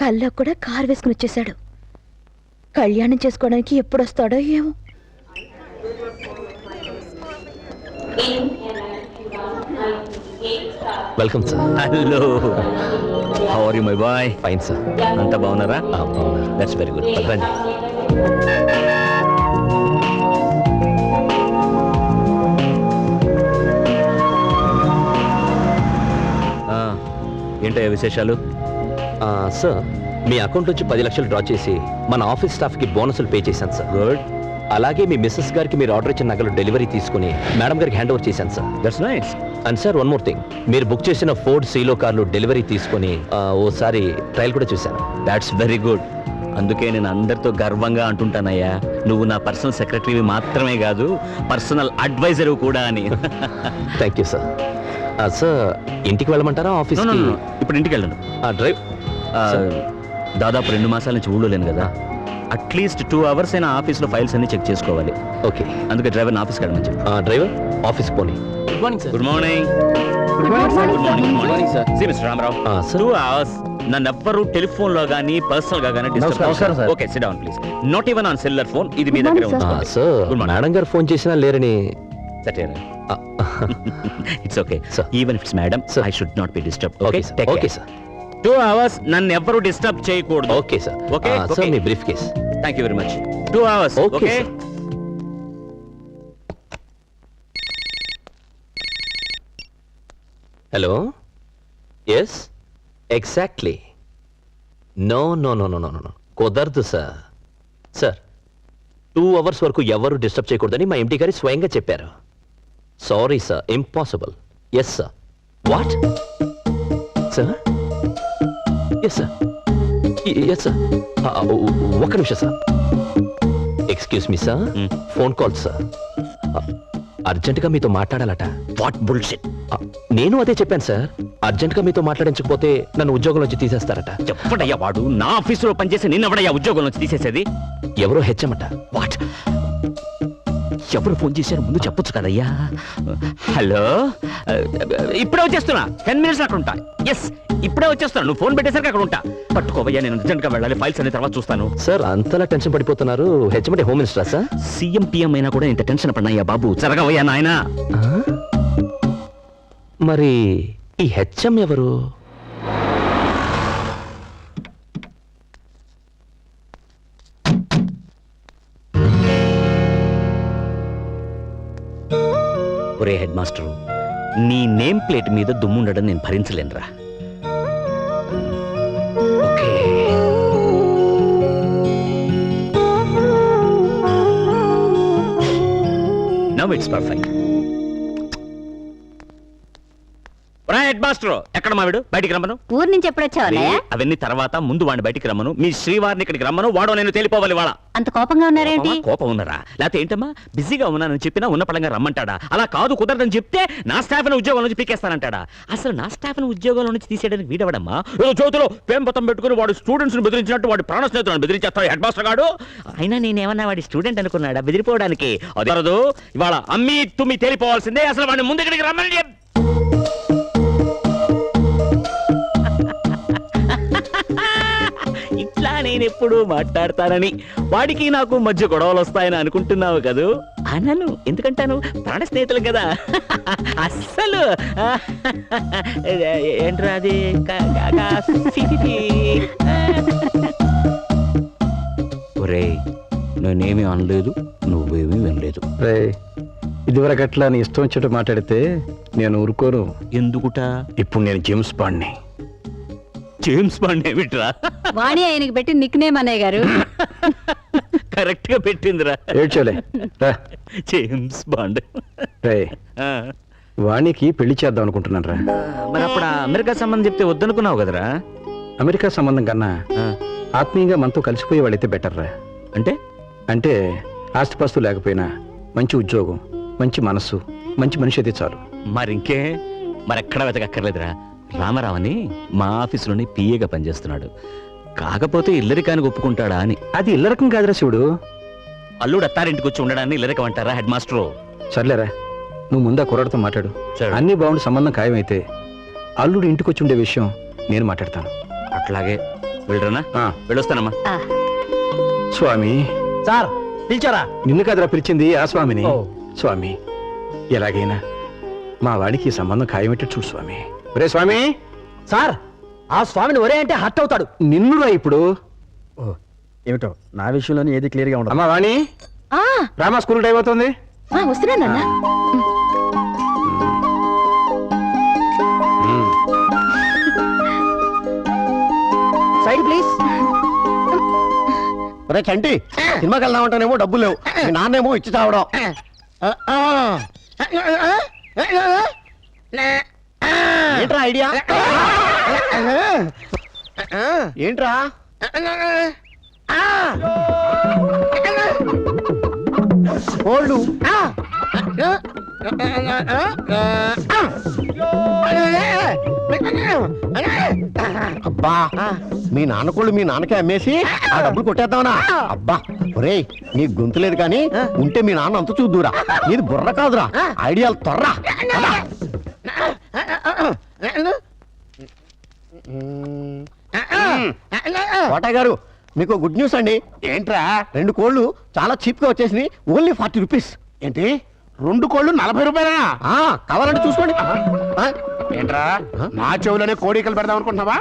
కల్లో కూడా కారు వేసుకుని వచ్చేసాడు. కళ్యాణం చేసుకోవడానికి ఎప్పుడు వస్తాడో ఏమో. Welcome sir. Hello, how are you my boy? Fine sir. అంతా బాగున్నారా? బాగున్నారు. That's very good. రండి. ఏంటయ్యా విశేషాలు? సార్, మీ అకౌంట్ నుంచి 10 లక్షలు డ్రా చేసి మన ఆఫీస్ స్టాఫ్కి బోనసులు పే చేశాను సార్. గుడ్. అలాగే మీ మిస్సెస్ గారికి మీరు ఆర్డర్ ఇచ్చిన నగలు డెలివరీ తీసుకుని మేడం గారికి హ్యాండ్ ఓవర్ చేశాను sir. That's nice. And sir, one more thing, మీరు బుక్ చేసిన ఫోర్డ్ సీలో కార్లు డెలివరీ తీసుకుని ఓసారి ట్రయల్ కూడా చూశాను. That's very good. అందుకే నేను అందరితో గర్వంగా అంటుంటానయ్యా, నువ్వు నా పర్సనల్ సెక్రటరీ మాత్రమే కాదు, పర్సనల్ అడ్వైజర్ కూడా అని. Thank you sir. సార్, ఇంటికి వెళ్ళమంటారా ఆఫీస్? ఇప్పుడు ఇంటికి వెళ్ళను. డ్రైవ్. దాదాపు 2 మాసాల నుంచి ఊళ్ళో లేను కదా, అట్లీస్ట్ 2 అవర్స్ అయినా ఆఫీస్లో ఫైల్స్ అన్ని చెక్ చేసుకోవాలి. ఓకే. అందుకే డ్రైవర్ని ఆఫీస్కి వెళ్ళమని చెప్పి. డ్రైవర్ ఆఫీస్కి పోనీ. Good morning sir. Good morning. Good morning sir. See mister Ramarao, sir. 2 hours నన్ను ఎవ్వరూ టెలిఫోన్ లో గానీ పర్సనల్ గా గానీ నమస్కారం sir. Okay, sit down please. Not even on cellular phone. ఇది మీ దగ్గర ఉంది. Sir, Good morning. మేడం గారు ఫోన్ చేసినా లేరని. It's okay Sir. Even if it's madam, Sir. I should not be disturb. Okay sir. Okay sir. 2 hours నన్ను ఎవ్వరూ disturb చేయకూడదు. Okay sir. ఓకే సార్, మీ briefcase. Thank you very much. 2 hours. Okay okay. Sir. Hello. Yes, exactly. No no no no no no కుదరదు sir. Sir, 2 hours వరకు ఎవరు disturb చేయకూడదని మా MD గారి స్వయంగా చెప్పారు. Sorry sir, impossible. Yes sir. What sir? Yes sir. Yes sir. ఒక్క నిమిషం sir. Excuse me sir, phone call sir. అర్జెంటుగా మీతో మాట్లాడాలట. What bullshit. నేను అదే చెప్పాను సార్. అర్జెంటుగా మీతో మాట్లాడించకపోతే నన్ను ఉద్యోగం నుంచి తీసేస్తారట. ఎప్పుడయ్యా వాడు నా ఆఫీసులో పనిచేసి నిన్నెవడయ్యా ఉద్యోగం నుంచి తీసేసేది? ఎవరో హెచ్చమట. వాట్? ఎవరు ఫోన్ చేశారు ముందు చెప్పొచ్చు కదయ్యా. హలో, ఇప్పుడే వచ్చేస్తున్నా. 10 minutes అక్కడ ఉంటా. ఎస్, ఇప్పుడే వచ్చేస్తున్నా. నువ్వు ఫోన్ పెట్టేసరికి అక్కడ ఉంటా. పట్టుకోవయ్యా, నేను అర్జెంట్గా వెళ్ళాలి. ఫైల్స్ అనే తర్వాత చూస్తాను. సార్, అంతలా టెన్షన్ పడిపోతున్నారు. హెచ్చమంటే హోమ్ మినిస్టరా సార్? సీఎం పిఎం అయినా కూడా ఇంత టెన్షన్ పడినాయ్యా బాబు. జరగవయ్యా నాయనా. మరి ఈ హెచ్ఎం ఎవరు? ఒరే హెడ్ మాస్టర్, నీ నేమ్ ప్లేట్ మీద దుమ్ముండడం నేను భరించలేనురా. Okay. Now it's perfect. Head master, ఎక్కడ మావిడు? బయటికి రమ్మను. ఊరు నుంచి ఎప్పుడొచ్చావా? అవన్నీ తర్వాత, ముందు వాడిని బయటికి రమ్మను. మీ శ్రీవారిని ఇక్కడికి రమ్మను. వాడో నేను తేలిపోవాలి. వాళ్ళ అంత కోపంగా ఉన్నారేంటి? కోపం ఉన్నారా? లేకపోతే ఏంటమ్మా, బిజీగా ఉన్నానని చెప్పినా ఉన్న పడంగా రమ్మంటాడా? అలా కాదు, కుదరదని చెప్తే నా స్టాఫ్ ఉద్యోగం నుంచి పీకేస్తానంటాడా? అసలు నా స్టాఫ్ ఉద్యోగంలో నుంచి తీసేయడానికి వీడవడమ్మా. ఏదో చేతిలో పేంపతం పెట్టుకుని వాడు స్టూడెంట్స్ ని బెదిరించినట్టు వాడి ప్రాణ స్నేహితులను బెదిరించేస్తాడు హెడ్ మాస్టర్ గాడు. అయినా నేనేమన్నా వాడి స్టూడెంట్ అనుకున్నాడా బెదిరిపోవడానికి? అదరదు. ఇవాళ అమ్మి తుమ్మి తేలిపోవాల్సిందే. అసలు వాడిని ముందు ఇక్కడికి రమ్మని చెప్పి. ఇట్లా నేను ఎప్పుడు మాట్లాడతానని, వాడికి నాకు మధ్య గొడవలు వస్తాయని అనుకుంటున్నావు కదూ? అనను. ఎందుకంటాను? ప్రాణ స్నేహితులు కదా. అస్సలు ఏంట్రా అది? ఒరే, నేనేమీ అనలేదు, నువ్వేమీ వినలేదు. ఇదివరకు అట్లా నీ ఇష్టం వచ్చేట్టు మాట్లాడితే నేను ఊరుకోను. ఎందుకుట? ఇప్పుడు నేను జేమ్స్ బాండ్ని. జేమ్స్ బాండ్ ఏమిట్రా? వాణి ఆయనకి పెట్టి నిక్ నేమ్ అన్నయ్య గారు. కరెక్ట్ గా పెట్టిందిరా. ఏడ్చోలే. James bond. వాణికి పెళ్లి చేద్దాం అనుకుంటున్నాను రా. మరి అప్పుడు అమెరికా సంబంధం చెప్తే వద్దనుకున్నావు కదరా? అమెరికా సంబంధం కన్నా ఆత్మీయంగా మనతో కలిసిపోయే వాళ్ళైతే బెటర్ రా. అంటే అంటే ఆస్తిపాస్తు లేకపోయినా మంచి ఉద్యోగం, మంచి మనస్సు, మంచి మనిషి అయితే చాలు. మరింకే, మరెక్కడా వెతకక్కర్లేదురా. రామారావని మా ఆఫీసులోని పిఏగా పనిచేస్తున్నాడు. కాకపోతే ఇల్లరికానికి ఒప్పుకుంటాడా అని. అది ఇల్లరకం కాదురా శివుడు. అల్లుడు అత్తారింటికి వచ్చి ఉండడాన్ని ఇల్లరికం అంటారా హెడ్ మాస్టరు? సర్లేరా, నువ్వు ముందా కుర్రాడితో మాట్లాడు. సరే. అన్ని బాగుండి సంబంధం ఖాయమైతే అల్లుడు ఇంటికి వచ్చి ఉండే విషయం నేను మాట్లాడతాను. అట్లాగే. వెళ్ళరనా ఆ, వెళ్ళొస్తానమ్మా. స్వామి సార్ పిలిచారా? నిన్ను కదరా పిలిచింది ఆ స్వామిని. ఓ. స్వామి ఎలాగైనా మా వాడికి ఈ సంబంధం ఖాయమెట్టు చూడు స్వామి. ఒరే స్వామి, సార్ ఆ స్వామిని ఒరే అంటే హర్ట్ అవుతాడు. నిన్నురా ఇప్పుడు. ఏమిటో నా విషయంలోనే ఏది క్లియర్ గా ఉండదు. అమ్మా వాణి, ఆ, రామా స్కూల్ టైం అవుతుంది. వస్తున్నానన్నా. Side please. ఒరే చంటి, సినిమాకి వెళ్దామంటానేమో డబ్బులు లేవు, మీ నాన్నేమో ఇచ్చి చావడం. ఏంట్రా ఐడియా? ఏంట్రా? ఓల్డ్ అబ్బా, మీ నాన్నకోళ్ళు మీ నాన్నకే అమ్మేసి ఆ డబ్బులు కొట్టేద్దామనా? అబ్బా ఒరేయ్, నీ గొంతు లేదు కానీ ఉంటే మీ నాన్న అంత చూద్దురా. నీది బుర్ర కాదురా, ఐడియాలు తొర్రా. కోటయ్య గారు, మీకు గుడ్ న్యూస్ అండి. ఏంట్రా? 2 కోళ్ళు చాలా చీప్ గా వచ్చేసినాయి, ఓన్లీ 40 రూపీస్. ఏంటి 2 కోళ్ళు 40 రూపాయలా? కావాలంటే చూసుకోండి. ఏంట్రా నా చెవులోనే కోడికలు పెడదాం అనుకుంటున్నావా?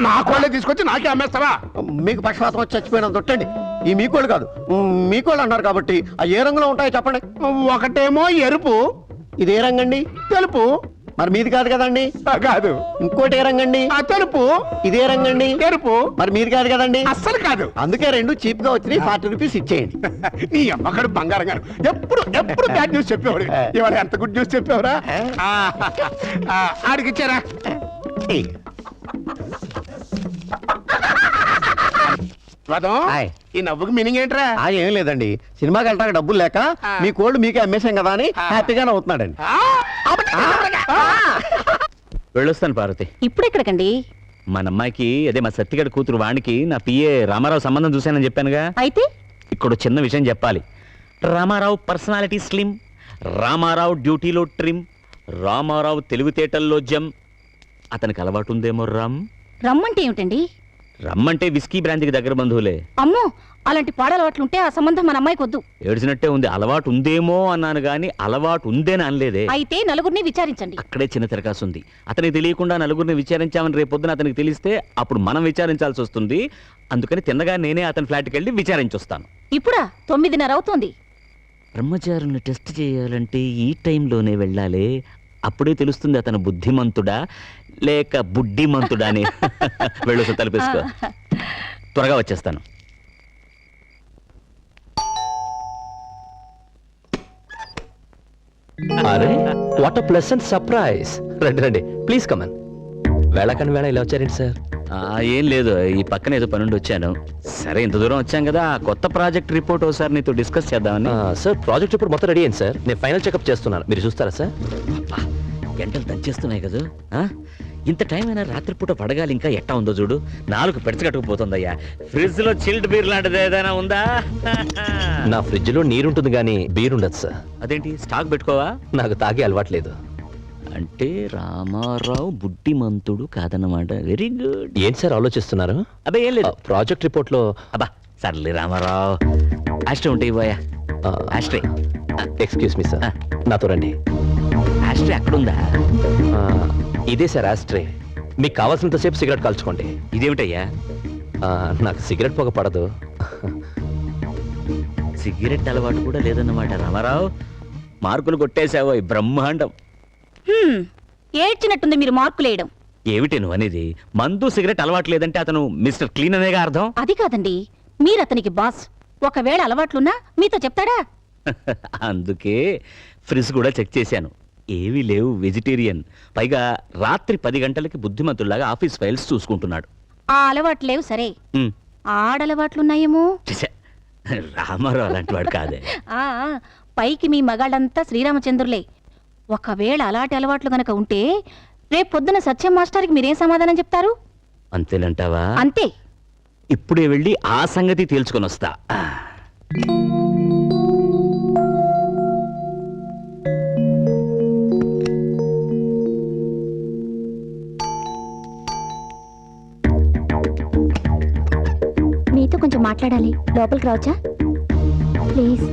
నా కోళ్ళే తీసుకొచ్చి నాకే అమ్మేస్తావా? మీకు పక్షపాతం వచ్చి చచ్చిపోయిన దొట్టండి. ఈ మీ కోళ్ళు కాదు, మీ కోళ్ళు అన్నారు కాబట్టి ఆ ఏ రంగులో ఉంటాయో చెప్పండి. ఒకటేమో ఎరుపు, ఇది ఏ రంగండి? తెలుపు. మరి మీది కాదు కదండి. కాదు. ఇంకోటి ఏ రంగండి? ఆ తెలుపు. ఇదే రంగండి. ఎరుపు. మరి మీది కాదు కదండి. అస్సలు కాదు. అందుకే 2 చీప్ గా వచ్చినాయి, 40 రూపీస్ ఇచ్చేయండి. నీ అమ్మగారు బంగారం గారు ఎప్పుడు ఎప్పుడు బ్యాడ్ న్యూస్ చెప్పేవాడు. ఇవాళ ఎంత గుడ్ న్యూస్ చెప్పేవరా? ఆడికి ఇచ్చారా? రథం, హాయ్. ఈ నవ్వుకి మీనింగ్ ఏంట్రా? ఏం లేదండి, సినిమాకి వెళ్ళడానికి డబ్బులు లేక మీ కోళ్ళు మీకే అమ్మేశాం కదా అని హ్యాపీగానే అవుతున్నాడండి. వెళ్ళొస్తాను పార్వతి. ఇప్పుడు ఎక్కడికండి? మన అమ్మాయికి, అదే మా సత్తిగడ కూతురు వాణికి నా పిఏ రామారావు సంబంధం చూశానని చెప్పానుగా. అయితే ఇక్కడ చిన్న విషయం చెప్పాలి. రామారావు పర్సనాలిటీ స్లిమ్, రామారావు డ్యూటీలో ట్రిమ్, రామారావు తెలివితేటల్లో జమ్. అతనికి అలవాటు ఉందేమో రమ్మంటే ఏమిటండి? రమ్మంటే విస్కీ బ్రాంతికి దగ్గర బంధువులే. అమ్మో, అలాంటి పాడలవాట్లుంటే ఆ సంబంధం మన అమ్మాయికి వద్దు. ఏడ్చినట్టే ఉంది. అలవాటు ఉందేమో అన్నాను గాని అలవాటు ఉందేని అనలేదే. అయితే నలుగురిని విచారించండి. అక్కడే చిన్న తిరకాసు ఉంది. అతనికి తెలియకుండా నలుగురిని విచారించామని రేపొద్దున అతనికి తెలిస్తే అప్పుడు మనం విచారించాల్సి వస్తుంది. అందుకని తిన్నగా నేనే అతని ఫ్లాట్కి వెళ్ళి విచారించొస్తాను. ఇప్పుడా? 9:30 అవుతోంది. బ్రహ్మచారుల్ని టెస్ట్ చేయాలంటే ఈ టైంలోనే వెళ్ళాలి. అప్పుడే తెలుస్తుంది అతను బుద్ధిమంతుడా లేక బుడ్డిమంతుడా అని. వెళ్ళొస్తా, తలపేసుకో. త్వరగా వచ్చేస్తాను. అరే వాట్ అ ప్లెసెంట్ సర్ప్రైజ్. రండి రండి, ప్లీజ్ కమన్. వేళకని వేళ ఇలా వచ్చారేంటి సార్? ఏం లేదు, ఈ పక్కన ఏదో పనుండి వచ్చాను. సరే, ఇంత దూరం వచ్చాం కదా, ఆ కొత్త ప్రాజెక్ట్ రిపోర్ట్ ఒకసారి నీతో డిస్కస్ చేద్దామని. సార్ ప్రాజెక్ట్ ఇప్పుడు మొత్తం రెడీ అయింది సార్. నేను ఫైనల్ చెకప్ చేస్తున్నాను, మీరు చూస్తారా సార్? గంటలు దంచేస్తున్నాయి కదా. ఇంత టైం అయినా రాత్రిపూట పడగాలి. ఇంకా ఎట్టా ఉందో చూడు, 4 పెడత కట్టుకుపోతుందయ్యా. ఫ్రిడ్జ్ లో చిల్డ్ బీర్ లాంటిది ఏదైనా ఉందా? నా ఫ్రిడ్జ్ లో నీరుంటుంది కానీ బీర్ ఉండదు సార్. అదేంటి, స్టాక్ పెట్టుకోవా? నాకు తాగే అలవాట్లేదు. అంటే రామారావు బుడ్డిమంతుడు కాదన్నమాట. Very good. ఏంటి సార్ ఆలోచిస్తున్నారు? అబ్బే ఏం లేదు. ప్రాజెక్ట్ రిపోర్ట్ లో అబ్బా సర్లే రామారావు. ఆస్ట్రే ఉంటాయి పోయా. ఆస్ట్రే. ఎక్స్క్యూజ్ మీ సార్, నాతో రండి. ఆస్ట్రే అక్కడుందా? ఇదే సార్ ఆస్ట్రే. మీకు కావాల్సినంతసేపు సిగరెట్ కాల్చుకోండి. ఇదేమిటయ్యా? నాకు సిగరెట్ పొగ పడదు. సిగరెట్ అలవాటు కూడా లేదన్నమాట. రామారావు, మార్కులు కొట్టేశావో బ్రహ్మాండం. ఏడ్చినట్టుంది మీరు మార్కులేయడం. ఏమిటి నువ్వు అనేది? మందు సిగరెట్ అలవాటు లేదంటే అతను మిస్టర్ క్లీన్ అనేగా అర్థం. అది కాదండి, మీరు అతనికి బాస్. ఒకవేళ అలవాట్లున్నా మీతో చెప్తాడా? అందుకే ఫ్రిడ్జ్ కూడా చెక్ చేశాను, ఏమీ లేవు. వెజిటేరియన్. పైగా రాత్రి 10 గంటలకి బుద్ధిమంతుల్లాగా ఆఫీస్ ఫైల్స్ చూసుకుంటున్నాడు. ఆ అలవాట్లు లేవు సరే, ఉమ్, ఆడలవాట్లున్నాయేమో. ఛ, రామారావు అలాంటి వాడు కాదే. ఆ పైకి మీ మగాళ్ళంతా శ్రీరామచంద్రులే. ఒకవేళ అలాంటి అలవాట్లు గనక ఉంటే రేపు పొద్దున సత్యం మాస్టర్కి మీరేం సమాధానం చెప్తారు? అంతేనంటావా? అంతే. ఇప్పుడే వెళ్ళి ఆ సంగతి తేల్చుకొని వస్తా. కొంచెం మాట్లాడాలి. లోపలికి రావచ్చా ప్లీజ్?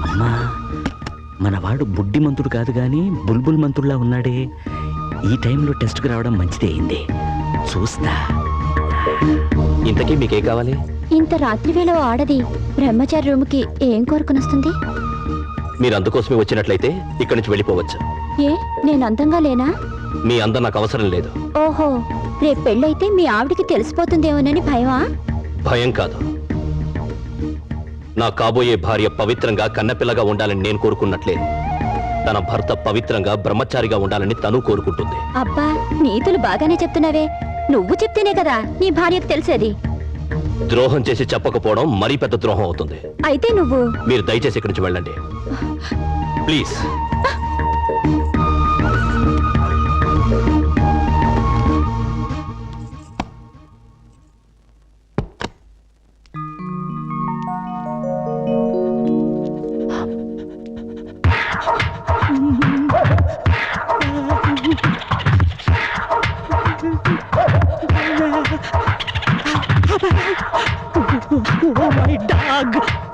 అమ్మా మనవాడు బుడ్డి మంతుడు కాదు గాని బుల్బుల్ మంతుడులా ఉన్నాడే. ఈ టైంలో టెస్ట్కి రావడం మంచిదే అయింది. చూస్తా. ఇంతకీ మీకే కావాలి? ఇంత రాత్రి వేళ ఆడది బ్రహ్మచారి రూమ్కి ఏం కోరుకుని వస్తుంది? మీరు అందుకోసమే వచ్చినట్లయితే ఇక్కడి నుంచి వెళ్ళిపోవచ్చు. ఏ నేను అందంగా లేనా? మీ అందం నాకు అవసరం లేదు. ఓహో, రేపు పెళ్ళైతే మీ ఆవిడికి తెలిసిపోతుందేమోనని భయమా? భయం కాదు. నా కాబోయే భార్య పవిత్రంగా కన్నపిల్లగా ఉండాలని నేను కోరుకున్నట్లే తన భర్త పవిత్రంగా బ్రహ్మచారిగా ఉండాలని తను కోరుకుంటుంది. అబ్బా, నీతులు బాగానే చెప్తున్నావే. నువ్వు చెప్తేనే కదా నీ భార్యకు తెలిసేది. ద్రోహం చేసి చెప్పకపోవడం మరీ పెద్ద ద్రోహం అవుతుంది. అయితే నువ్వు మీరు దయచేసి ఇక్కడి నుంచి వెళ్ళండి ప్లీజ్. Oh my dog!